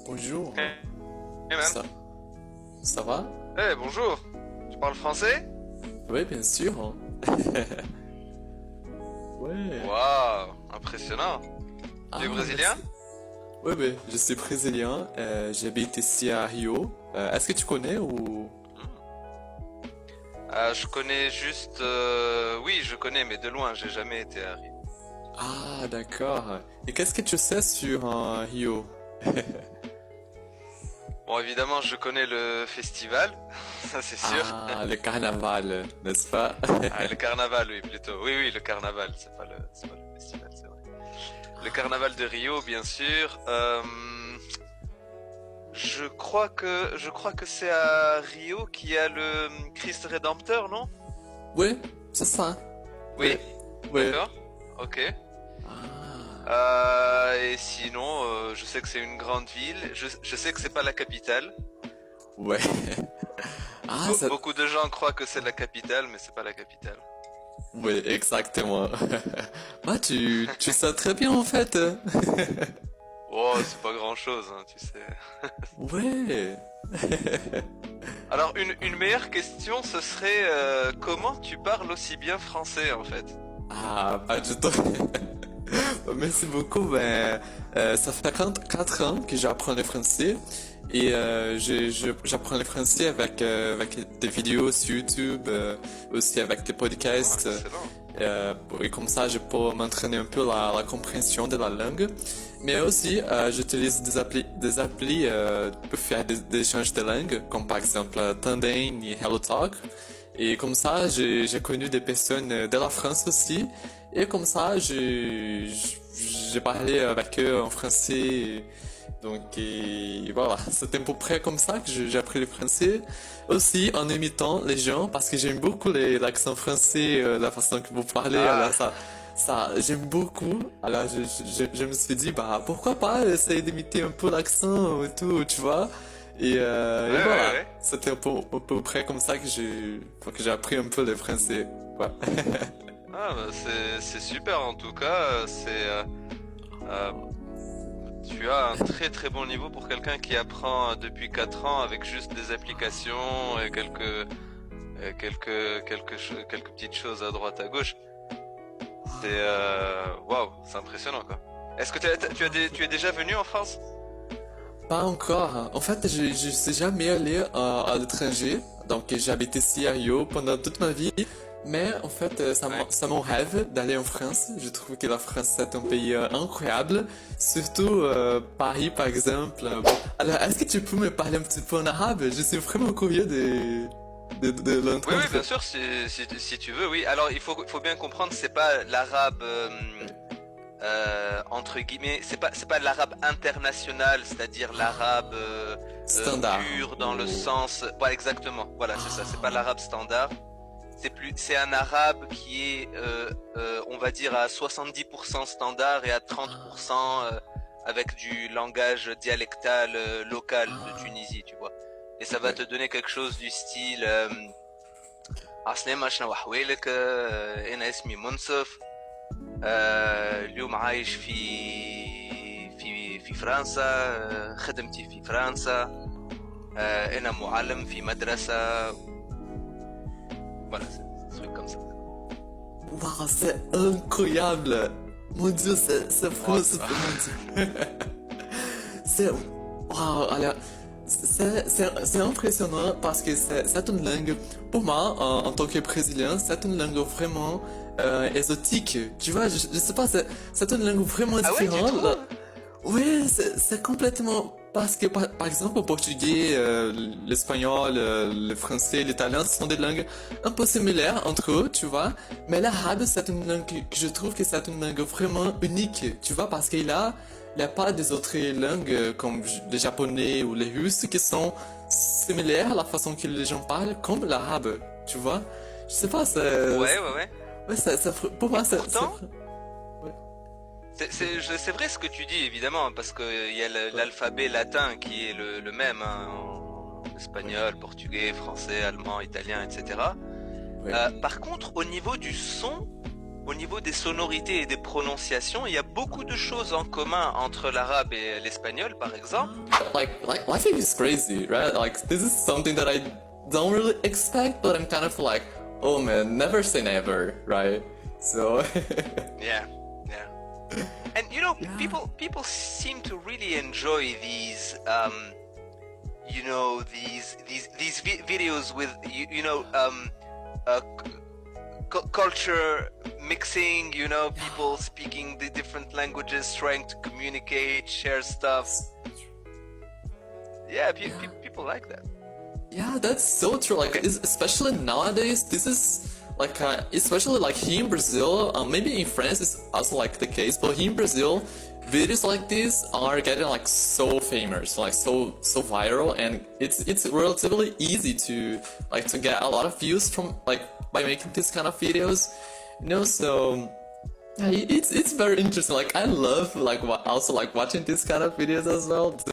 Bonjour. Hey man. Ça, ça va? Eh, bonjour. Tu parles français? Oui, bien sûr. Ouais. Waouh, impressionnant. Tu es Ah, brésilien? merci. Oui, oui, je suis brésilien. J'habite ici à Rio. Est-ce que tu connais ou... Je connais juste... Oui, je connais, mais de loin, j'ai jamais été à Rio. Ah, d'accord. Et qu'est-ce que tu sais sur Rio? Bon, évidemment, je connais le festival, ça c'est sûr. Ah, le carnaval, n'est-ce pas? Ah, le carnaval, oui, plutôt. Oui, oui, le carnaval, c'est pas le festival, c'est vrai. Le carnaval de Rio, bien sûr. Je crois que c'est à Rio qu'il y a le Christ Rédempteur, non? Oui, c'est ça. Oui, Oui, oui. d'accord. Ok. Ah, Et sinon, je sais que c'est une grande ville. Je sais que c'est pas la capitale. ouais. Ah, ça... Beaucoup de gens croient que c'est la capitale, mais c'est pas la capitale. Oui, exactement. Bah, tu sais très bien en fait. Oh, c'est pas grand-chose, hein, tu sais. Ouais. Alors, une meilleure question, ce serait comment tu parles aussi bien français, en fait? Ah, pas du tout. Merci beaucoup. Ça fait 4 ans que j'apprends le français et j'apprends le français avec des vidéos sur YouTube, aussi avec des Oh, podcasts. excellent. Et comme ça, je peux m'entraîner un peu la compréhension de la langue. Mais aussi, j'utilise des applis pour faire des échanges de langue, comme par exemple Tandem et HelloTalk. Et comme ça, j'ai connu des personnes de la France aussi. Et comme ça, j'ai parlé avec eux en français. Donc, et voilà, c'était à peu près comme ça que j'ai appris le français. Aussi, en imitant les gens, parce que j'aime beaucoup l'accent français, la façon que vous parlez. Alors, Ah, j'aime beaucoup. Alors, je me suis dit, bah, pourquoi pas essayer d'imiter un peu l'accent et tout, tu vois. ouais, Et ouais, voilà, ouais. c'était à peu près comme ça que j'ai appris un peu le français. Ouais. Ah, bah, c'est super, en tout cas. Euh, Tu as un très très bon niveau pour quelqu'un qui apprend depuis 4 ans avec juste des applications et quelques petites choses à droite à gauche. Waouh, c'est impressionnant quoi. Est-ce que tu es déjà venu en France? Pas encore, hein. En fait, je suis jamais allé à l'étranger. Donc, j'habite ici à Rio pendant toute ma vie. Mais en fait, Ouais. c'est mon rêve d'aller en France. Je trouve que la France c'est un pays incroyable. Surtout Paris, par exemple. Bon. Alors, est-ce que tu peux me parler un petit peu en arabe? Je suis vraiment curieux de Oui, oui, l'entendre. bien sûr, si tu veux, oui. Alors, il faut bien comprendre, c'est pas l'arabe entre guillemets, c'est pas l'arabe international, c'est-à-dire l'arabe Standard. pur dans le Ou... sens, voilà exactement, voilà c'est ça, c'est pas Ah, l'arabe standard, c'est un arabe qui est, on va dire à 70% standard et à 30% avec du langage dialectal local de ah, Tunisie, tu vois. Et ça va ouais. te donner quelque chose du style عسلامة شنو أحوالك أنا اسمي منصف اليوم عايش في فرنسا خدمتي في فرنسا أنا معلم في مدرسة voilà c'est des trucs comme ça. Waouh, c'est incroyable! Mon Dieu, c'est Oh, vraiment ça va. super, mon Dieu. C'est, waouh, alors, c'est impressionnant parce que c'est une langue, pour moi, en tant que Brésilien, c'est une langue vraiment exotique. Tu vois, je sais pas, c'est une langue vraiment Ah ouais, tu différente. Là. trouves? Oui, c'est complètement... Parce que, par exemple, le portugais, l'espagnol, le français, l'italien, ce sont des langues un peu similaires entre eux, tu vois. Mais l'arabe, c'est une langue que je trouve que c'est une langue vraiment unique, tu vois, parce il y a pas des autres langues comme le japonais ou les russes qui sont similaires à la façon que les gens parlent, comme l'arabe, tu vois. Je sais pas, Ouais, ouais, ouais. ouais, pour Et moi, pourtant, ouais. c'est vrai ce que tu dis, évidemment, parce qu'il y a Ouais, l'alphabet latin qui est le même, hein, en ouais, espagnol, portugais, français, allemand, italien, etc. ouais. Par contre, au niveau du son, au niveau des sonorités et des prononciations, il y a beaucoup de choses en commun entre l'arabe et l'espagnol, par exemple. Like I think it's crazy, right? Like this is something that I don't really expect, but I'm kind of like, oh man, never say never, right? So Yeah, yeah. And you know, people seem to really enjoy these, you know, these videos with culture mixing. You know, people speaking the different languages, trying to communicate, share stuff. Yeah, people like that. yeah, that's so true. Like, especially nowadays, this is like, especially like here in Brazil. Maybe in France it's also like the case, but here in Brazil, videos like this are getting like so famous, like so viral, and it's relatively easy to get a lot of views from like by making this kind of videos, you know. So yeah, it's very interesting. Like I love also like watching this kind of videos as well.